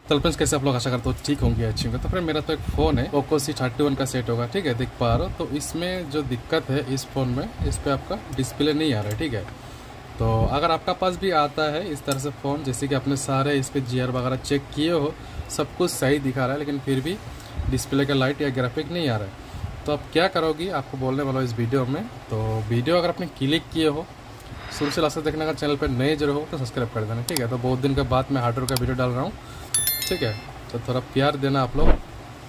तो फ्रेंड्स कैसे आप लोग आशा करते हो ठीक होंगे, अच्छी होंगे। तो फ्रेंड मेरा तो एक फ़ोन है पोको C31 का सेट होगा, ठीक है, देख पा रहे हो। तो इसमें जो दिक्कत है इस फ़ोन में, इस पर आपका डिस्प्ले नहीं आ रहा है, ठीक है। तो अगर आपका पास भी आता है इस तरह से फ़ोन, जैसे कि आपने सारे इस पर GR वगैरह चेक किए हो, सब कुछ सही दिखा रहा है, लेकिन फिर भी डिस्प्ले का लाइट या ग्राफिक नहीं आ रहा है, तो आप क्या करोगी, आपको बोलने वाला हूँ इस वीडियो में। तो वीडियो अगर आपने क्लिक किए हो, शुरू से लास्ट तक देखने का, चैनल पर नए जरूर हो तो सब्सक्राइब कर देना, ठीक है। तो बहुत दिन के बाद मैं हार्डवेयर का वीडियो डाल रहा हूँ, ठीक है, तो थोड़ा प्यार देना आप लोग।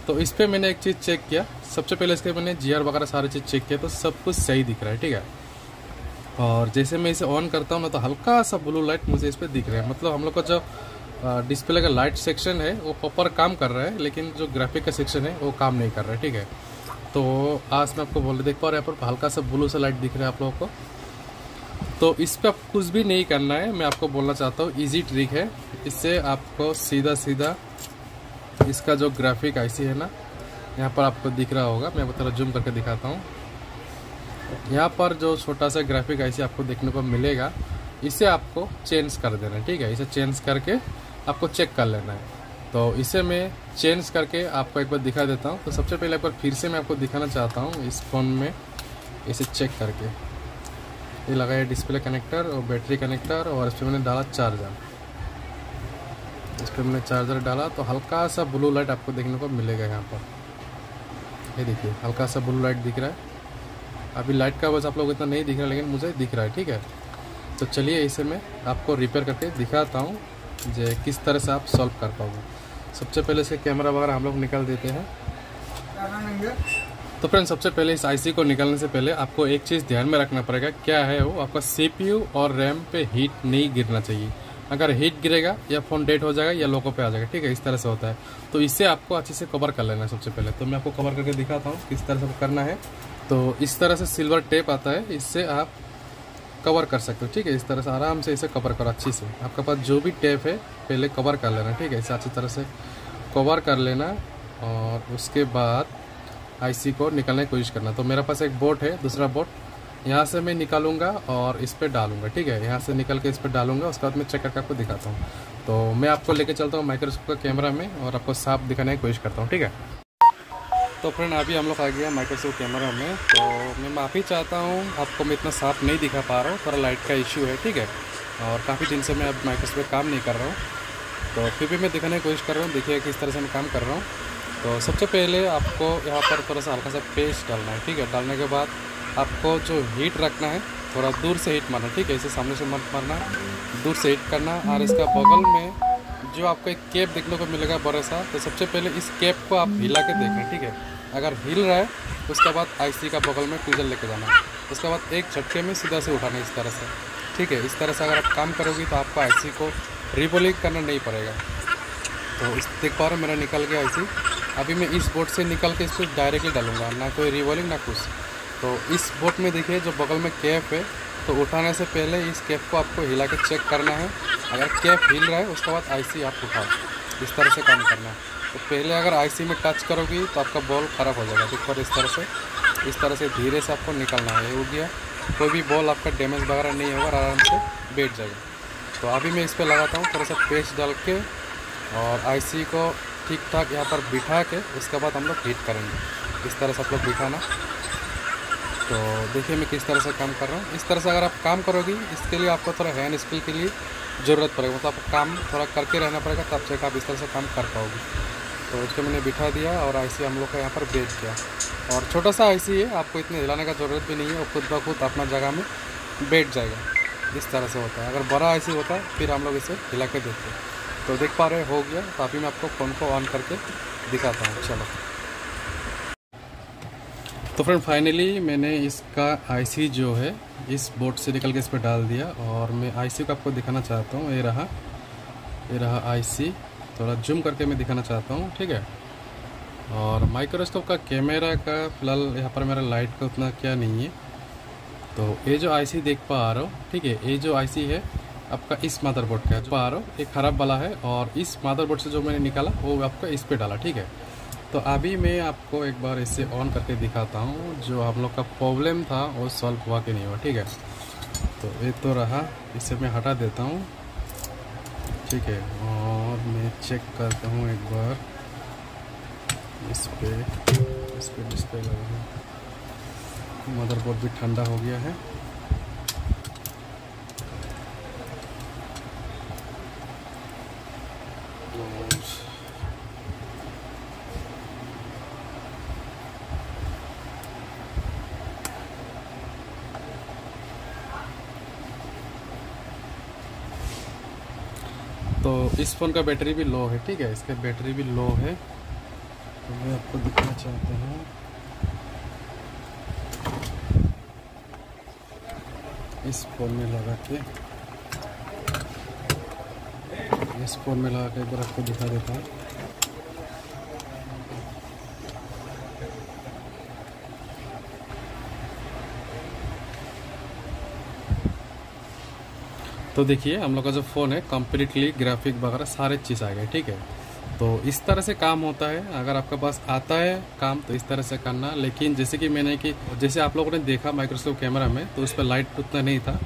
तो इस पर मैंने एक चीज़ चेक किया, सबसे पहले इसके मैंने GR वगैरह सारी चीज़ चेक किया, तो सब कुछ सही दिख रहा है, ठीक है। और जैसे मैं इसे ऑन करता हूँ ना, तो हल्का सा ब्लू लाइट मुझे इस पर दिख रहा है। मतलब हम लोग का जो डिस्प्ले का लाइट सेक्शन है वो प्रॉपर काम कर रहा है, लेकिन जो ग्राफिक का सेक्शन है वो काम नहीं कर रहा है, ठीक है। तो आज मैं आपको बोल देख पा रहे हैं, यहाँ पर हल्का सा ब्लू सा लाइट दिख रहा है आप लोगों को। तो इस पर आपको कुछ भी नहीं करना है, मैं आपको बोलना चाहता हूँ, इजी ट्रिक है। इससे आपको सीधा सीधा इसका जो ग्राफिक IC है ना, यहाँ पर आपको दिख रहा होगा, मैं थोड़ा जूम करके दिखाता हूँ। यहाँ पर जो छोटा सा ग्राफिक IC आपको देखने को मिलेगा, इसे आपको चेंज कर देना है, ठीक है। इसे चेंज करके आपको चेक कर लेना है। तो इसे मैं चेंज करके आपको एक बार दिखा देता हूँ। तो सबसे पहले एक बार फिर से मैं आपको दिखाना चाहता हूँ इस फ़ोन में इसे चेक करके। ये लगाया डिस्प्ले कनेक्टर और बैटरी कनेक्टर, और इस पर मैंने डाला चार्जर। इस पर मैंने चार्जर डाला तो हल्का सा ब्लू लाइट आपको देखने को मिलेगा यहाँ पर। ये देखिए हल्का सा ब्लू लाइट दिख रहा है। अभी लाइट का वजह आप लोग इतना नहीं दिख रहा है, लेकिन मुझे दिख रहा है, ठीक है। तो चलिए इसे मैं आपको रिपेयर करके दिखाता हूँ जो किस तरह से आप सॉल्व कर पाओगे। सबसे पहले से कैमरा वगैरह हम लोग निकाल देते हैं। तो फ्रेंड सबसे पहले इस IC को निकालने से पहले आपको एक चीज़ ध्यान में रखना पड़ेगा, क्या है वो, आपका CPU और RAM पे हीट नहीं गिरना चाहिए। अगर हीट गिरेगा या फ़ोन डेड हो जाएगा या लोगों पे आ जाएगा, ठीक है, इस तरह से होता है। तो इससे आपको अच्छे से कवर कर लेना है सबसे पहले। तो मैं आपको कवर करके दिखाता हूँ किस तरह से करना है। तो इस तरह से सिल्वर टेप आता है, इससे आप कवर कर सकते हो, ठीक है। इस तरह से आराम से इसे कवर करो अच्छी से। आपके पास जो भी टेप है पहले कवर कर लेना, ठीक है, इसे अच्छी तरह से कवर कर लेना, और उसके बाद IC को निकालने की कोशिश करना। तो मेरे पास एक बोर्ड है, दूसरा बोर्ड यहाँ से मैं निकालूंगा और इस पर डालूंगा, ठीक है। यहाँ से निकल के इस पर डालूंगा, उसके बाद मैं चेक करके आपको दिखाता हूँ। तो मैं आपको लेके चलता हूँ माइक्रोस्कोप का कैमरा में और आपको साफ दिखाने की कोशिश करता हूँ, ठीक है। तो फ्रेंड अभी हम लोग आ गया माइक्रोस्कोप कैमरा में। तो मैं माफ़ी चाहता हूँ, आपको मैं इतना साफ नहीं दिखा पा रहा हूँ, थोड़ा लाइट का इश्यू है, ठीक है। और काफ़ी दिन से मैं अब माइक्रोस्कोप पर काम नहीं कर रहा हूँ, तो फिर भी मैं दिखाने की कोशिश कर रहा हूँ। देखिए किस तरह से मैं काम कर रहा हूँ। तो सबसे पहले आपको यहाँ पर थोड़ा सा हल्का सा पेस्ट डालना है, ठीक है। डालने के बाद आपको जो हीट रखना है, थोड़ा दूर से हीट मारना, ठीक है, इसे सामने से मत मारना, दूर से हीट करना। और इसका बगल में जो आपको एक कैप देखने को मिलेगा बड़ा सा, तो सबसे पहले इस कैप को आप हिला के देखें, ठीक है। अगर हिल रहा है उसके बाद IC का बगल में ट्विजर लेके जाना, उसके बाद एक झटके में सीधा से उठाना इस तरह से, ठीक है। इस तरह से अगर आप काम करोगे तो आपको IC को रिबोलिंग करना नहीं पड़ेगा। तो इस देख पा रहे हो मेरा निकल गया IC। अभी मैं इस बोर्ड से निकल के इसको डायरेक्टली डालूंगा, ना कोई रिवॉल्विंग ना कुछ। तो इस बोर्ड में देखिए जो बगल में कैप है, तो उठाने से पहले इस कैप को आपको हिला के चेक करना है। अगर कैप हिल रहा है उसके बाद IC आप उठाओ, इस तरह से काम करना है। तो पहले अगर IC में टच करोगी तो आपका बॉल ख़राब हो जाएगा, देखो इस तरह से धीरे से आपको निकालना है। ये हो गया, कोई भी बॉल आपका डैमेज वगैरह नहीं होगा, आराम से बैठ जाएगा। तो अभी मैं इस पर लगाता हूँ थोड़ा सा पेस्ट डाल के, और IC को ठीक ठाक यहाँ पर बिठा के उसके बाद हम लोग हीट करेंगे। इस तरह से आप लोग बिठाना। तो देखिए मैं किस तरह से काम कर रहा हूँ। इस तरह से अगर आप काम करोगी, इसके लिए आपको थोड़ा हैंड स्किल के लिए ज़रूरत पड़ेगा, मतलब आपको काम थोड़ा करके रहना पड़ेगा, तब से आप इस तरह से काम कर पाओगे। तो इसको मैंने बिठा दिया और IC हम लोग का यहाँ पर बैठ गया। और छोटा सा IC है, आपको इतने हिलाने का ज़रूरत भी नहीं है, और खुद ब खुद अपना जगह में बैठ जाएगा। इस तरह से होता है। अगर बड़ा IC होता है फिर हम लोग इसे हिला के देखते हैं। तो देख पा रहे हो गया। तो अभी मैं आपको फ़ोन को ऑन करके दिखाता हूँ, चलो। तो फ्रेंड फाइनली मैंने इसका IC जो है इस बोर्ड से निकल के इस पर डाल दिया, और मैं IC को आपको दिखाना चाहता हूँ। ये रहा IC, थोड़ा जूम करके मैं दिखाना चाहता हूँ, ठीक है। और माइक्रोस्कोप का कैमरा का फिलहाल यहाँ पर मेरा लाइट का उतना क्या नहीं है। तो ये जो IC देख पा रहे हो, ठीक है, ये जो IC है आपका इस मदरबोर्ड का पा रहे हो, एक ख़राब वाला है, और इस मदरबोर्ड से जो मैंने निकाला वो आपका इस पे डाला, ठीक है। तो अभी मैं आपको एक बार इसे ऑन करके दिखाता हूँ, जो हम लोग का प्रॉब्लम था वो सॉल्व हुआ कि नहीं हुआ, ठीक है। तो ये तो रहा, इसे मैं हटा देता हूँ, ठीक है। और मैं चेक करता हूँ एक बार इस पे डिस्प्ले लगा है। मदरबोर्ड भी ठंडा हो गया है। तो इस फ़ोन का बैटरी भी लो है, ठीक है, इसका बैटरी भी लो है। तो मैं आपको दिखाना चाहता हूँ, इस फ़ोन में लगा के एक बार आपको दिखा देता हूँ। तो देखिए हम लोग का जो फ़ोन है कम्प्लीटली ग्राफिक वगैरह सारे चीज़ आ गए, ठीक है। तो इस तरह से काम होता है। अगर आपके पास आता है काम तो इस तरह से करना। लेकिन जैसे आप लोगों ने देखा माइक्रोस्कोप कैमरा में, तो उस पर लाइट उतना नहीं था।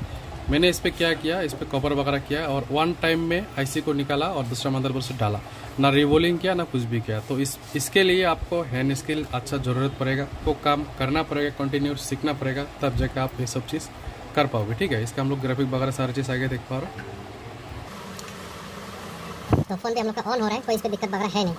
मैंने इस पर क्या किया, इस पर कवर वगैरह किया और वन टाइम में आईसी को निकाला और दूसरा मदरबोर्ड से डाला, ना रिवोल्विंग किया ना कुछ भी किया। तो इसके लिए आपको हैंड स्किल अच्छा ज़रूरत पड़ेगा, आपको काम करना पड़ेगा, कंटिन्यू सीखना पड़ेगा, तब जाकर आप ये सब चीज़ कर पाओगे, ठीक है। इसका हम लोग ग्राफिक वगैरह सारी चीज़ आगे देख पा रहे हो। तो फ़ोन भी हम लोग का ऑन हो रहा है, कोई इस पर दिक्कत वगैरह है नहीं।